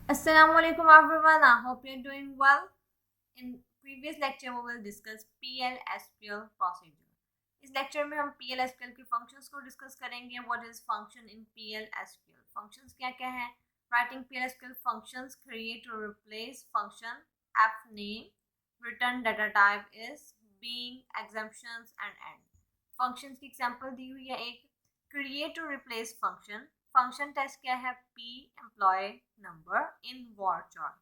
Assalamualaikum everyone. I hope you're doing well. In previous lecture we will discuss PL/SQL procedure. इस lecture में हम PL/SQL के functions को discuss करेंगे. What is function in PL/SQL? Functions क्या क्या है? Writing PL/SQL functions create or replace function f name, return data type is, being, exemptions and end. Functions की एग्जांपल दी हुई है. एक create or replace function. Function test क्या है? P employee number in varchar.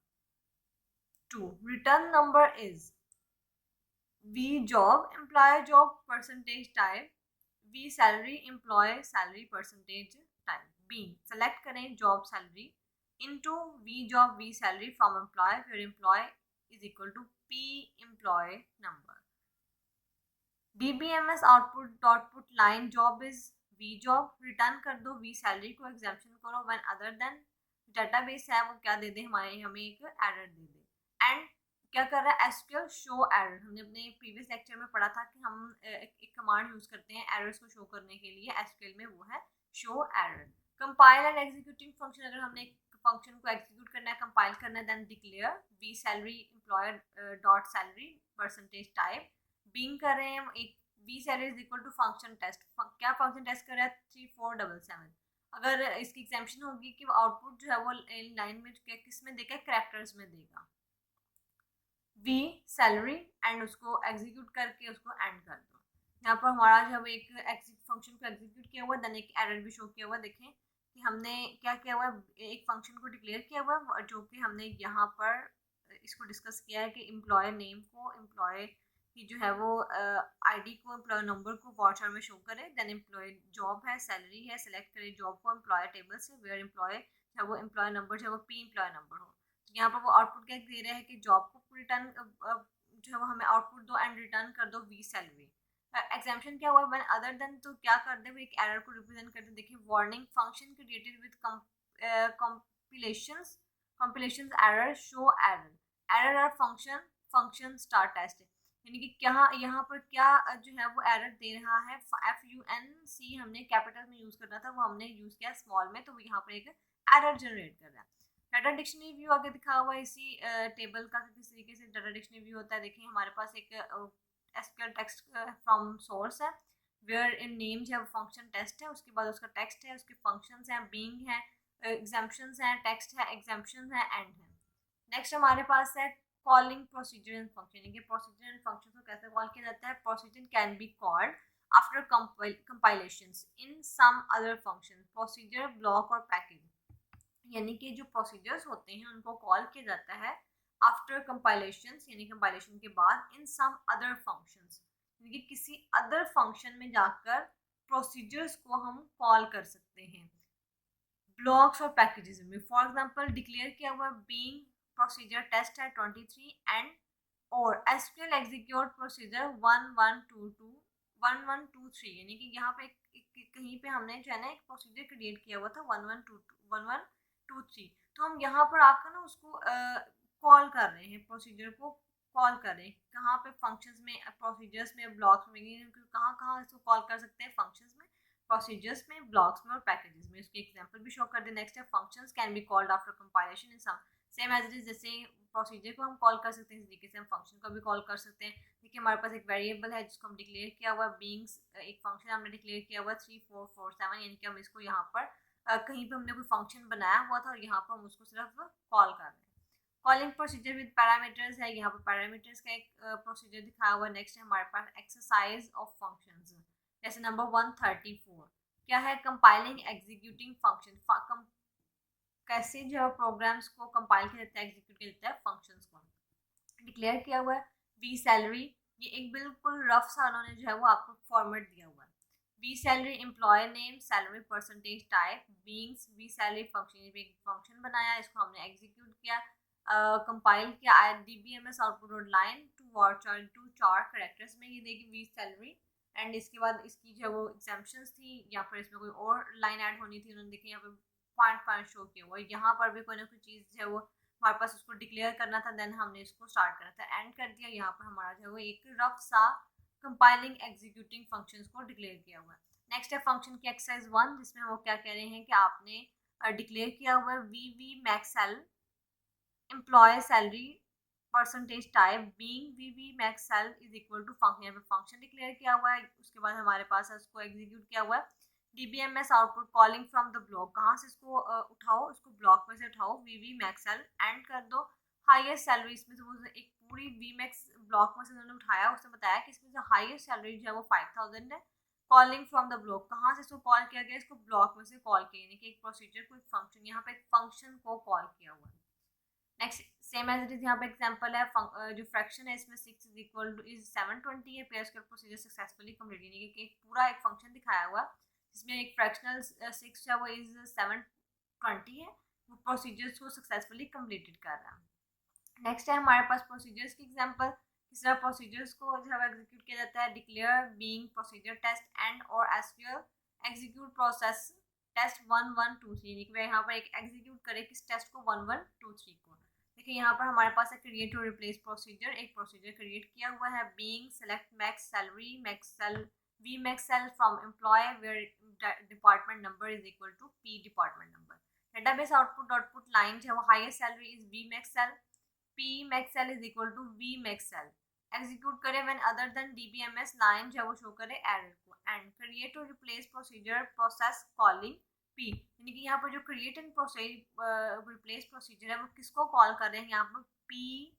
2. Return number is V job employee job percentage type, V salary employee salary percentage type. B select करें job salary into V job V salary from employee where employee is equal to P employee number. DBMS output line job is V job, return कर दो V salary को, exemption करो when other then database है वो क्या दे दे, हमें एक error they they. And क्या कर रहा है? SQL show error. हमने अपने प्रीवियस लेक्चर में पढ़ा था कि हम एक कमांड यूज करते हैं एरर्स को शो करने के लिए. एसक्यूएल में वो है show error. Compile and executing function. अगर हमने एक फंक्शन को एग्जीक्यूट करना है, कंपाइल करना है, then declare V salary employer dot salary percentage type. Being कर रहे हैं हम एक V salary is equal to function test. क्या फंक्शन टेस्ट कर रहा है? 3477. अगर इसकी एग्जाम्पशन होगी कि आउटपुट जो है वो लाइन में किस में देगा? कैरेक्टर्स में देगा. V सैलरी एंड उसको एग्जीक्यूट करके उसको एंड कर दो. यहाँ पर हमारा जब एक फंक्शन को एग्जीक्यूट किया हुआ, देन एक एरर भी शो किया हुआ. देखें कि हमने क्या किया हुआ, एक फंक्शन को डिक्लेयर किया हुआ जो कि हमने यहाँ पर इसको डिस्कस किया है कि एम्प्लॉय नेम को, एम्प्लॉय की जो है वो आईडी को, एम्प्लॉय नंबर को वाउचर में शो करे. देन एम्प्लॉय जॉब है, सैलरी है, सेलेक्ट करे जॉब को एम्प्लॉय टेबल से वेयर एम्प्लॉय है वो एम्प्लॉय नंबर जो है वो पी एम्प्लॉय नंबर हो. यहाँ पर वो आउटपुट क्या दे रहा है कि जॉब को रिटर्न जो है वो हमें आउटपुट दो एंड रिटर्न कर दो वी सैलरी. एग्जाम्पशन क्या हुआ? व्हेन अदर देन, तो क्या कर दे वो एक एरर को रिप्रेजेंट करते. देखिए warning function created with compilations error show error or function star test. यानी कि क्या यहाँ पर क्या जो है वो एरर दे रहा है? FUNC हमने कैपिटल में यूज करना था, वो हमने यूज किया स्मॉल में, तो वो यहाँ पर एक एरर जनरेट कर रहा है. डाटा डिक्शनरी व्यू आगे दिखा हुआ है इसी टेबल का किस तरीके से डाटा डिक्शनरी व्यू होता है. देखिए हमारे पास एक एसक्यूएल टेक्स्ट फ्रॉम सोर्स है, वेयर इन नेम जो है वो फंक्शन टेस्ट है, उसके बाद उसका टेक्स्ट है, उसके फंक्शंस हैं, बीइंग है, एग्जाम्पशंस हैं, टेक्स्ट है, एग्जाम्पशंस हैं, एंड है. नेक्स्ट हमारे पास है कॉलिंग प्रोसीजर एंड फंक्शन. ये प्रोसीजर एंड फंक्शन को कैसे कॉल किया जाता है? Procedure can be called after compilations in some other function, procedure, block और पैकेज. यानी कि जो प्रोसीजर्स होते हैं उनको कॉल किया जाता है आफ्टर कंपाइलेशंस, यानी कंपाइलेशन के बाद, इन सम अदर फंक्शंस, यानी कि किसी अदर फंक्शन में जाकर प्रोसीजर्स को हम कॉल कर सकते हैं. ब्लॉक्स और पैकेजेस में फॉर एग्जांपल डिक्लेयर किया हुआ बीइंग प्रोसीजर टेस्ट है 23 एंड और एसक्यूएल एग्जीक्यूट प्रोसीजर 1123, यानी कि यहाँ पे कहीं पे हमने जो है ना एक प्रोसीजर क्रिएट किया हुआ था 1123, तो हम यहाँ पर आकर ना उसको कॉल कर रहे हैं, प्रोसीजर को कॉल कर रहे हैं. कहाँ पे? फंक्शंस में, प्रोसीजर्स में, ब्लॉक्स में. कहाँ कहाँ इसको कॉल कर सकते हैं? फंक्शंस में, प्रोसीजर्स में, ब्लॉक्स में और पैकेजेस में. इसकी एग्जांपल भी शो कर दे. नेक्स्ट है functions can be called after compilation in some, same as it is. जैसे प्रोसीजर को हम कॉल कर सकते हैं, इस तरीके से हम फंक्शन को भी कॉल कर सकते हैं. देखिए हमारे पास एक वेरिएबल है जिसको हम डिक्लेयर किया हुआ बीइंग्स, एक फंक्शन हमने डिक्लेयर किया हुआ 3447, यानी कि हम इसको यहाँ पर कहीं पे हमने कोई फंक्शन बनाया हुआ था और यहाँ पर हम उसको सिर्फ कॉल कर रहे हैं. कॉलिंग प्रोसीजर विद पैरामीटर्स है. यहाँ पर पैरामीटर्स का एक प्रोसीजर दिखाया हुआ. नेक्स्ट है हमारे पास एक्सरसाइज ऑफ फंक्शंस. जैसे नंबर 134 क्या है? Compiling executing function. कैसे जो है प्रोग्राम्स को कंपाइल किया जाता है, एग्जीक्यूट किया जाता है फंक्शंस को. डिक्लेयर किया हुआ है वी सैलरी. ये एक बिल्कुल रफ सा उन्होंने जो है वो आपको फॉर्मेट दिया हुआ है. V salary employ name, salary percentage type, begins V salary function. एक फंक्शन बनाया, इसको हमने एग्जीक्यूट किया, कंपाइल किया. DBMS output line to varchar to 4 characters में ये देगी वी सैलरी. एंड इसके बाद इसकी जो वो एग्जाम्पशंस थी या फिर इसमें कोई और लाइन ऐड होनी थी, उन्होंने देखी यहाँ पे पॉइंट शो किया हुआ. यहाँ पर भी कोई ना कोई चीज़ है वो हमारे पास उसको डिक्लेयर करना था, देन हमने इसको स्टार्ट करना था, एंड कर दिया. यहाँ पर हमारा जो है वो एक रफ सा कंपाइलिंग एग्जीक्यूटिंग फंक्शंस को डिक्लेयर किया हुआ है. नेक्स्ट है फंक्शन की एक्सरसाइज 1, जिसमें वो क्या कह रहे हैं कि आपने डिक्लेयर किया हुआ है V max sal employ salary percentage type being V max sal is equal to function, यहाँ पे फंक्शन डिक्लेयर किया हुआ है, उसके बाद हमारे पास है उसको एग्जीक्यूट किया हुआ है। DBMS output calling from the block, कहाँ से इसको उठाओ, उसको ब्लॉक में से उठाओ, वी मैक्स सेल एंड कर दो हाईएस्ट सैलरी, इसमें से एक पूरी वी मैक्स ब्लॉक में से उन्होंने उठाया, उसने बताया कि इसमें से हाईएस्ट सैलरी जो है वो 5000 है। कॉलिंग फ्रॉम द ब्लॉक, कहाँ से इसको कॉल किया गया, इसको ब्लॉक में से कॉल किया, यानी कि एक प्रोसीजर को एक फंक्शन, यहाँ पे एक फंक्शन को कॉल किया हुआ है। Next same as it is, यहाँ पे एग्जांपल है जो फ्रैक्शन है इसमें 6 इज इक्वल टू इज 720 है, pair square procedure successfully complete, यानी कि एक पूरा एक फंक्शन दिखाया हुआ जिसमें एक फ्रैक्शनल 6 है वो इज 720 है, वो प्रोसीजर्स को सक्सेसफुली कंप्लीटेड कर रहा है। नेक्स्ट है हमारे पास प्रोसीजर्स की एग्जांपल, किस तरह प्रोसीजर्स को जो है एग्जीक्यूट किया जाता है, declare being procedure test and और एसक्यूएल एग्जीक्यूट प्रोसेस टेस्ट 1123, यानी कि यहाँ पर एक एग्जीक्यूट करे किस टेस्ट को 1123 को। देखिए यहाँ पर हमारे पास है क्रिएट और रिप्लेस प्रोसीजर, एक प्रोसीजर क्रिएट किया हुआ है बीइंग select max salary max sal V max sal from employ where department number is equal to P department number. Database output line जो है वो highest salary is V max sal, P max sal is equal to V max sal, execute करे when other then DBMS लाइन जो है वो show करे error को, एंड क्रिएट और replace procedure process calling P, यानी कि यहाँ पर जो क्रिएट एंड रिप्लेस प्रोसीजर है वो किसको कॉल कर रहे हैं, यहाँ पर पी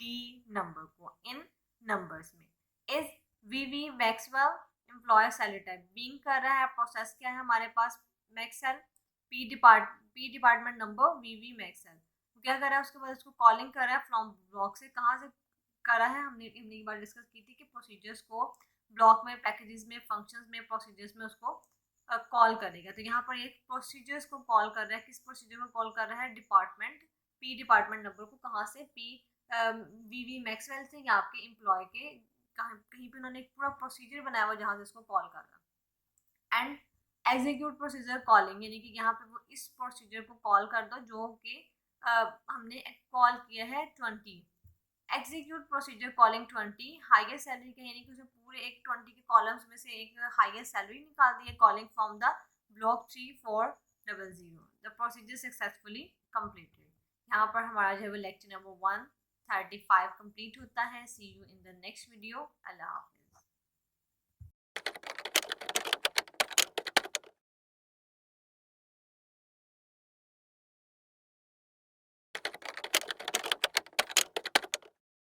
डी नंबर को इन नंबर्स में। Is V Maxwell employ salary type being कर रहा है, प्रोसेस क्या है हमारे पास max sal, P department number V max sal, तो क्या कर रहा है उसके बाद उसको कॉलिंग कर रहा है फ्रॉम ब्लॉक से, कहाँ से करा है, हमने एक बार डिस्कस की थी कि प्रोसीजर्स को ब्लॉक में पैकेजेस में फंक्शंस में प्रोसीजर्स में उसको कॉल करेगा, तो यहाँ पर एक प्रोसीजर्स को कॉल कर रहा है, किस प्रोसीजर को कॉल कर रहा है, डिपार्टमेंट पी डिपार्टमेंट नंबर को, कहाँ से, पी वी मैक्सवेल से या आपके एम्प्लॉय के, कहीं पे उन्होंने एक पूरा प्रोसीजर बनाया हुआ जहाँ से इसको कॉल कर रहा है। एंड एग्जीक्यूट प्रोसीजर कॉलिंग, यानी कि यहाँ पे वो इस प्रोसीजर को कॉल कर दो जो कि हमने कॉल किया है 20, execute procedure calling 20 highest salary का, यानी कि उसने पूरे एक 20 के कॉलम्स में से एक हाईएस्ट सैलरी निकाल दी है, calling from the block 3400, the procedure successfully completed. यहाँ पर हमारा जो है लेक्चर नंबर 135 कंप्लीट होता है। See you in the next video. अल्लाह हाफिज़।